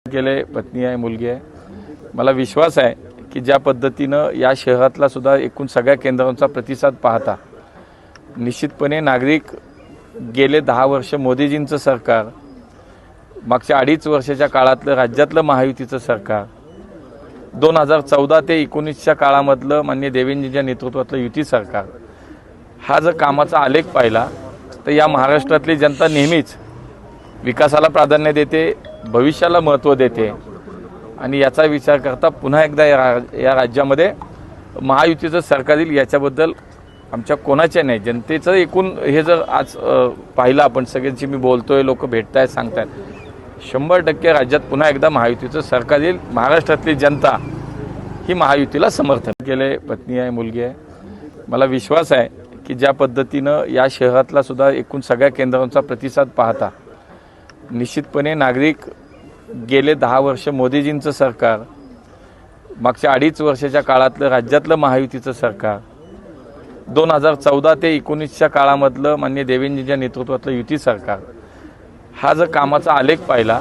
गेले पत्नी आहे, मुलगी आहे. मला विश्वास आहे की ज्या पद्धतीनं या शहरातला सुद्धा एकूण सगळ्या केंद्रांचा प्रतिसाद पाहता निश्चितपणे नागरिक गेले 10 वर्ष मोदीजींचं सरकार, मागच्या 2.5 वर्षाच्या काळातलं राज्यातलं महायुतीचं सरकार, 2014 ते 19च्या काळामधलं माननीय देवेंद्रजींच्या नेतृत्वातलं युती सरकार, हा जर कामाचा आलेख पाहिला तर या महाराष्ट्रातली जनता नेहमीच विकासाला प्राधान्य देते, भविष्याला महत्त्व देते आणि याचा विचार करता पुन्हा एकदा या राज्यामध्ये महायुतीचं सरकार येईल याच्याबद्दल आमच्या कोणाच्या नाही, जनतेचं एकूण हे जर आज पाहिलं आपण सगळ्यांशी मी बोलतोय, लोक भेटतायत, सांगतायत, 100% राज्यात पुन्हा एकदा महायुतीचं सरकार येईल. महाराष्ट्रातली जनता ही महायुतीला समर्थन केले. पत्नी आहे, मुलगी आहे. मला विश्वास आहे की ज्या पद्धतीनं या शहरातला सुद्धा एकूण सगळ्या केंद्रांचा प्रतिसाद पाहता निश्चितपणे नागरिक गेले 10 वर्ष मोदीजींचं सरकार, मागच्या 2.5 वर्षाच्या काळातलं राज्यातलं महायुतीचं सरकार, 2014 ते 19च्या काळामधलं माननीय देवेंद्रजींच्या नेतृत्वातलं युती सरकार, हा जर कामाचा आलेख पाहिला